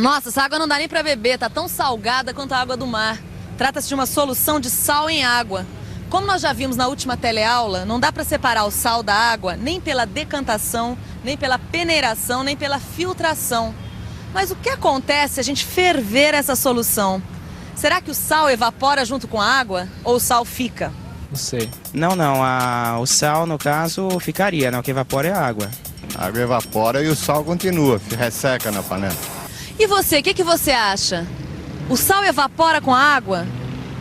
Nossa, essa água não dá nem pra beber, tá tão salgada quanto a água do mar. Trata-se de uma solução de sal em água. Como nós já vimos na última teleaula, não dá para separar o sal da água nem pela decantação, nem pela peneiração, nem pela filtração. Mas o que acontece se a gente ferver essa solução? Será que o sal evapora junto com a água ou o sal fica? Não sei. Não, o sal, no caso, ficaria, né? O que evapora é a água. A água evapora e o sal continua, resseca na panela. E você, o que você acha? O sal evapora com a água?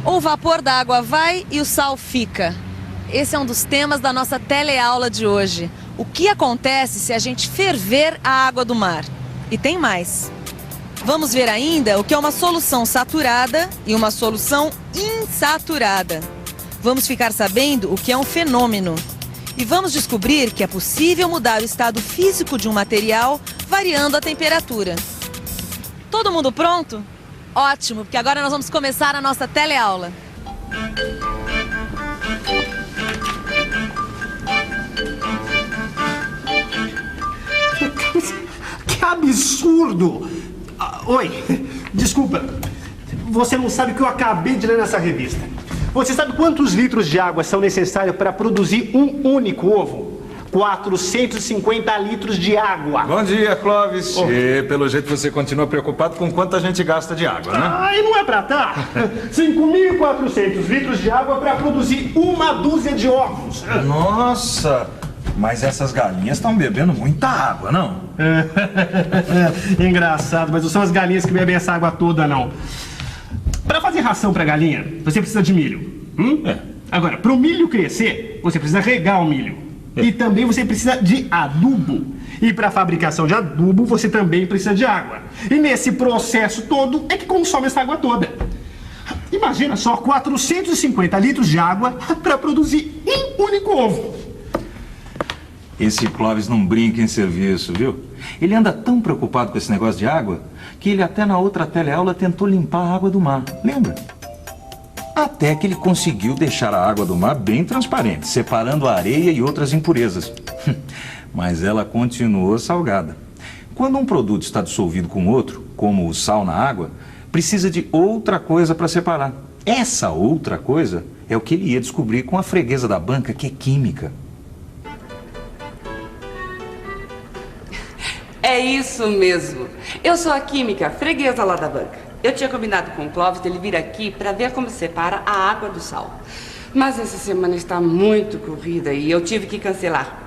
Ou o vapor da água vai e o sal fica? Esse é um dos temas da nossa teleaula de hoje. O que acontece se a gente ferver a água do mar? E tem mais. Vamos ver ainda o que é uma solução saturada e uma solução insaturada. Vamos ficar sabendo o que é um fenômeno. E vamos descobrir que é possível mudar o estado físico de um material variando a temperatura. Todo mundo pronto? Ótimo, porque agora nós vamos começar a nossa teleaula. Que absurdo! Oi, desculpa. Você não sabe o que eu acabei de ler nessa revista. Você sabe quantos litros de água são necessários para produzir um único ovo? 450 litros de água. Bom dia, Clóvis. E pelo jeito você continua preocupado com quanto a gente gasta de água, né? Ai, não é pra tá. 5.400 litros de água para produzir uma dúzia de ovos. Nossa! Mas essas galinhas estão bebendo muita água, não? Engraçado, mas não são as galinhas que bebem essa água toda, não. Para fazer ração para galinha, você precisa de milho. Agora, para o milho crescer, você precisa regar o milho. E também você precisa de adubo. E para a fabricação de adubo, você também precisa de água. E nesse processo todo é que consome essa água toda. Imagina só 450 litros de água para produzir um único ovo. Esse Clóvis não brinca em serviço, viu? Ele anda tão preocupado com esse negócio de água que ele até na outra teleaula tentou limpar a água do mar. Lembra? Até que ele conseguiu deixar a água do mar bem transparente, separando a areia e outras impurezas. Mas ela continuou salgada. Quando um produto está dissolvido com outro, como o sal na água, precisa de outra coisa para separar. Essa outra coisa é o que ele ia descobrir com a freguesa da banca, que é química. É isso mesmo. Eu sou a química, freguesa lá da banca. Eu tinha combinado com o Clóvis dele vir aqui para ver como separa a água do sal. Mas essa semana está muito corrida e eu tive que cancelar.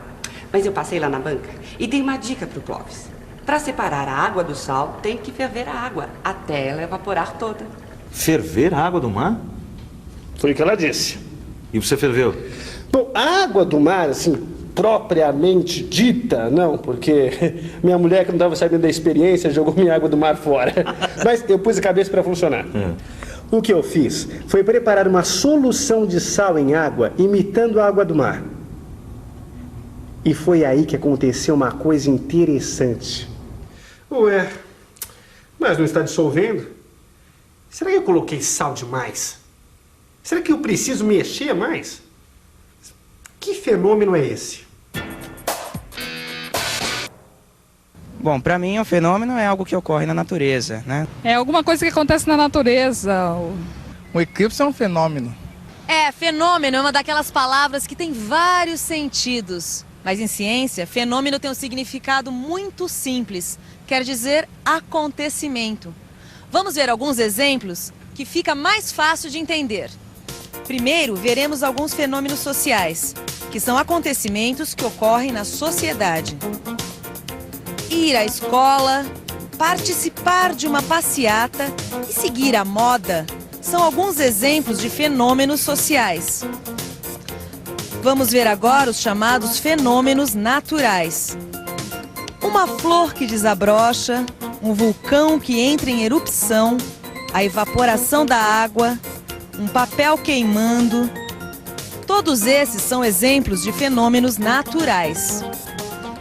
Mas eu passei lá na banca e dei uma dica para o Clóvis. Para separar a água do sal, tem que ferver a água até ela evaporar toda. Ferver a água do mar? Foi o que ela disse. E você ferveu? Bom, a água do mar, assim, propriamente dita, não, porque minha mulher, que não estava sabendo da experiência, jogou minha água do mar fora. Mas eu pus a cabeça para funcionar. O que eu fiz foi preparar uma solução de sal em água imitando a água do mar. E foi aí que aconteceu uma coisa interessante. Ué, mas não está dissolvendo? Será que eu coloquei sal demais? Será que eu preciso mexer mais? Que fenômeno é esse? Bom, para mim o fenômeno é algo que ocorre na natureza, né? É alguma coisa que acontece na natureza. Um eclipse é um fenômeno. Fenômeno é uma daquelas palavras que tem vários sentidos. Mas em ciência, fenômeno tem um significado muito simples. Quer dizer acontecimento. Vamos ver alguns exemplos que fica mais fácil de entender. Primeiro, veremos alguns fenômenos sociais, que são acontecimentos que ocorrem na sociedade. Ir à escola, participar de uma passeata e seguir a moda são alguns exemplos de fenômenos sociais. Vamos ver agora os chamados fenômenos naturais. Uma flor que desabrocha, um vulcão que entra em erupção, a evaporação da água, um papel queimando. Todos esses são exemplos de fenômenos naturais.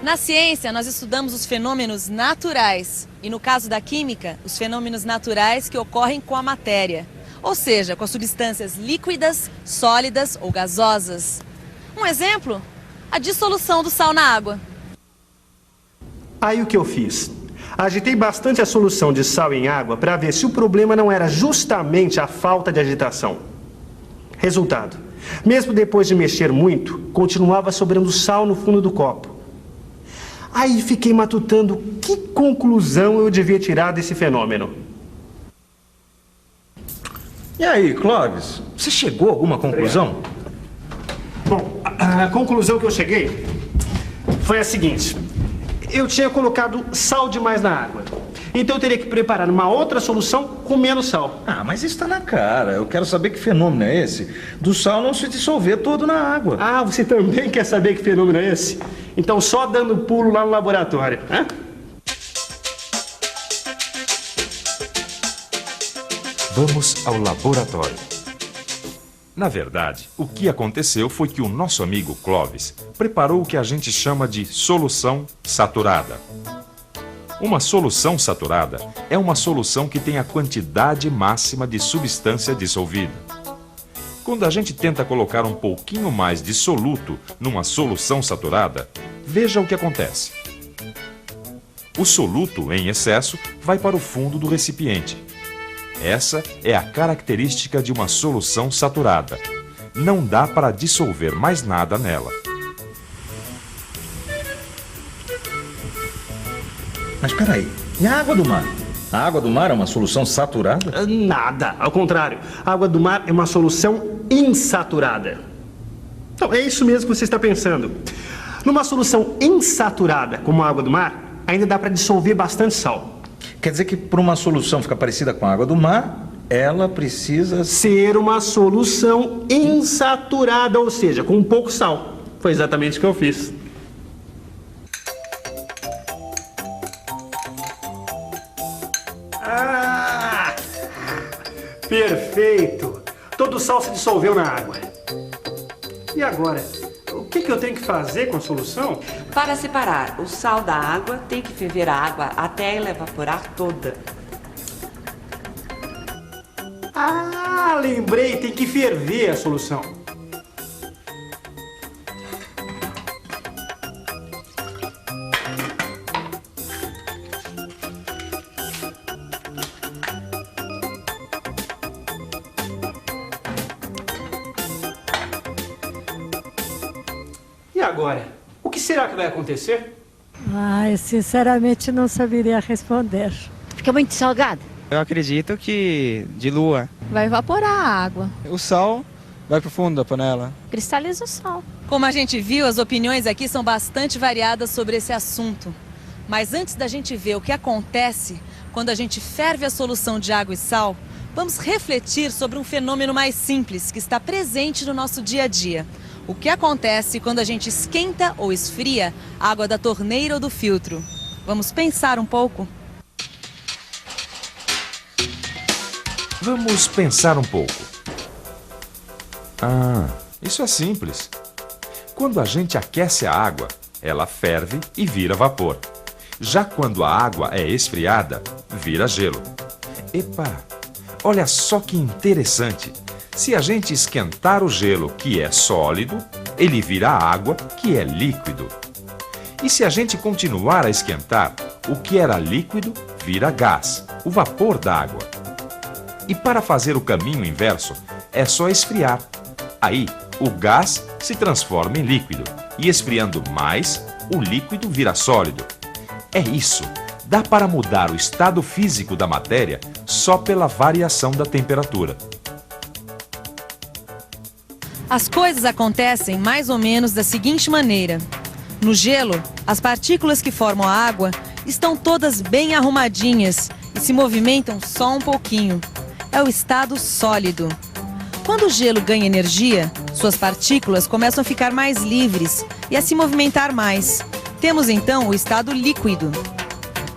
Na ciência, nós estudamos os fenômenos naturais e, no caso da química, os fenômenos naturais que ocorrem com a matéria, ou seja, com as substâncias líquidas, sólidas ou gasosas. Um exemplo, a dissolução do sal na água. Aí o que eu fiz? Agitei bastante a solução de sal em água para ver se o problema não era justamente a falta de agitação. Resultado: mesmo depois de mexer muito, continuava sobrando sal no fundo do copo. Aí fiquei matutando que conclusão eu devia tirar desse fenômeno. E aí, Clóvis, você chegou a alguma conclusão? Bom, a conclusão que eu cheguei foi a seguinte: eu tinha colocado sal demais na água. Então eu teria que preparar uma outra solução com menos sal. Ah, mas isso tá na cara. Eu quero saber que fenômeno é esse do sal não se dissolver todo na água. Ah, você também quer saber que fenômeno é esse? Então só dando pulo lá no laboratório, né? Vamos ao laboratório. Na verdade, o que aconteceu foi que o nosso amigo Clóvis preparou o que a gente chama de solução saturada. Uma solução saturada é uma solução que tem a quantidade máxima de substância dissolvida. Quando a gente tenta colocar um pouquinho mais de soluto numa solução saturada, veja o que acontece. O soluto, em excesso, vai para o fundo do recipiente. Essa é a característica de uma solução saturada. Não dá para dissolver mais nada nela. Mas peraí, e a água do mar? A água do mar é uma solução saturada? Nada, ao contrário. A água do mar é uma solução insaturada. Então, é isso mesmo que você está pensando. Numa solução insaturada, como a água do mar, ainda dá para dissolver bastante sal. Quer dizer que para uma solução ficar parecida com a água do mar, ela precisa ser uma solução insaturada, ou seja, com pouco sal. Foi exatamente o que eu fiz. Ah! Perfeito! Todo o sal se dissolveu na água. E agora? O que eu tenho que fazer com a solução? Para separar o sal da água, tem que ferver a água até ela evaporar toda. Ah, lembrei, tem que ferver a solução. E agora? O que será que vai acontecer? Eu sinceramente não saberia responder. Fica muito salgado. Eu acredito que dilua. Vai evaporar a água. O sal vai pro fundo da panela. Cristaliza o sal. Como a gente viu, as opiniões aqui são bastante variadas sobre esse assunto. Mas antes da gente ver o que acontece quando a gente ferve a solução de água e sal, vamos refletir sobre um fenômeno mais simples que está presente no nosso dia a dia. O que acontece quando a gente esquenta ou esfria a água da torneira ou do filtro? Vamos pensar um pouco? Vamos pensar um pouco. Isso é simples. Quando a gente aquece a água, ela ferve e vira vapor. Já quando a água é esfriada, vira gelo. Epa, olha só que interessante. Se a gente esquentar o gelo, que é sólido, ele vira água, que é líquido. E se a gente continuar a esquentar, o que era líquido vira gás, o vapor da água. E para fazer o caminho inverso, é só esfriar. Aí, o gás se transforma em líquido e esfriando mais, o líquido vira sólido. É isso. Dá para mudar o estado físico da matéria só pela variação da temperatura. As coisas acontecem mais ou menos da seguinte maneira. No gelo, as partículas que formam a água estão todas bem arrumadinhas e se movimentam só um pouquinho. É o estado sólido. Quando o gelo ganha energia, suas partículas começam a ficar mais livres e a se movimentar mais. Temos então o estado líquido.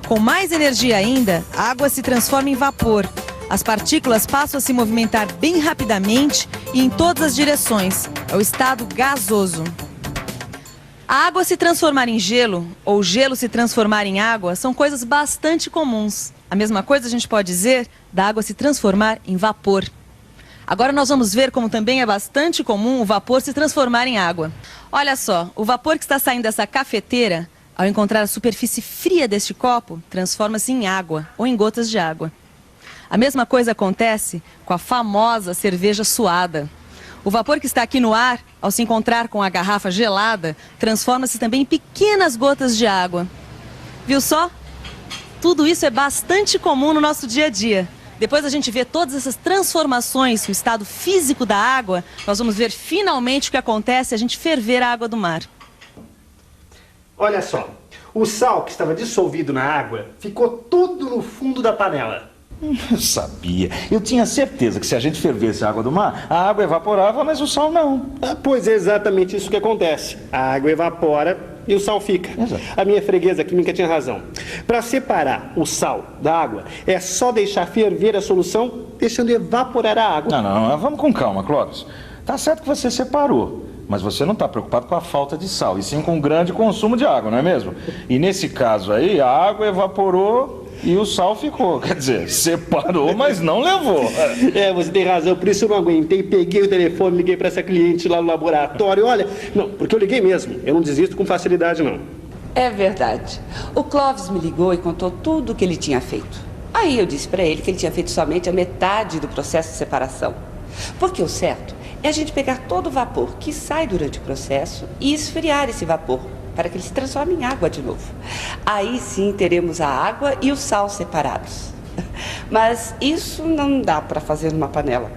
Com mais energia ainda, a água se transforma em vapor. As partículas passam a se movimentar bem rapidamente e em todas as direções. É o estado gasoso. A água se transformar em gelo ou o gelo se transformar em água são coisas bastante comuns. A mesma coisa a gente pode dizer da água se transformar em vapor. Agora nós vamos ver como também é bastante comum o vapor se transformar em água. Olha só, o vapor que está saindo dessa cafeteira ao encontrar a superfície fria deste copo, transforma-se em água ou em gotas de água. A mesma coisa acontece com a famosa cerveja suada. O vapor que está aqui no ar, ao se encontrar com a garrafa gelada, transforma-se também em pequenas gotas de água. Viu só? Tudo isso é bastante comum no nosso dia a dia. Depois a gente vê todas essas transformações no estado físico da água, nós vamos ver finalmente o que acontece se a gente ferver a água do mar. Olha só, o sal que estava dissolvido na água ficou tudo no fundo da panela. Eu sabia. Eu tinha certeza que se a gente fervesse a água do mar, a água evaporava, mas o sal não. Pois é exatamente isso que acontece. A água evapora e o sal fica. Exato. A minha freguesa química tinha razão. Para separar o sal da água, é só deixar ferver a solução, deixando evaporar a água. Não, vamos com calma, Clóvis. Tá certo que você separou, mas você não está preocupado com a falta de sal, e sim com o grande consumo de água, não é mesmo? E nesse caso aí, a água evaporou e o sal ficou. Quer dizer, separou, mas não levou. Você tem razão, por isso eu não aguentei, peguei o telefone, liguei para essa cliente lá no laboratório. Olha, não, porque eu liguei mesmo, eu não desisto com facilidade não. É verdade. O Clóvis me ligou e contou tudo o que ele tinha feito. Aí eu disse para ele que ele tinha feito somente a metade do processo de separação. Porque o certo é a gente pegar todo o vapor que sai durante o processo e esfriar esse vapor, para que ele se transforme em água de novo. Aí sim teremos a água e o sal separados. Mas isso não dá para fazer numa panela.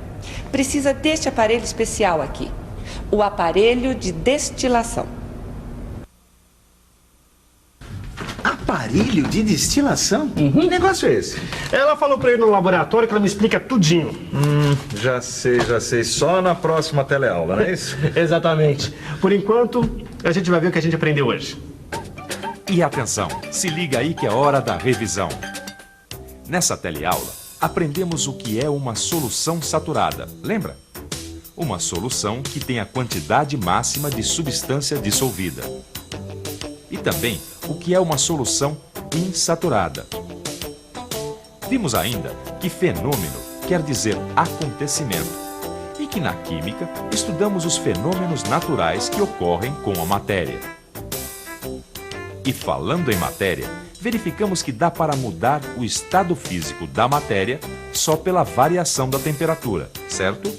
Precisa deste aparelho especial aqui, o aparelho de destilação. Aparelho de destilação? Que negócio é esse? Ela falou para ele no laboratório que ela me explica tudinho. Já sei. Só na próxima teleaula, não é isso? Exatamente. Por enquanto, a gente vai ver o que a gente aprendeu hoje. E atenção, se liga aí que é hora da revisão. Nessa teleaula, aprendemos o que é uma solução saturada. Lembra? Uma solução que tem a quantidade máxima de substância dissolvida. E também o que é uma solução insaturada. Vimos ainda que fenômeno quer dizer acontecimento e que na química estudamos os fenômenos naturais que ocorrem com a matéria. E falando em matéria, verificamos que dá para mudar o estado físico da matéria só pela variação da temperatura, certo?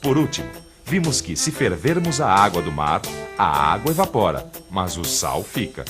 Por último, vimos que se fervermos a água do mar, a água evapora, mas o sal fica.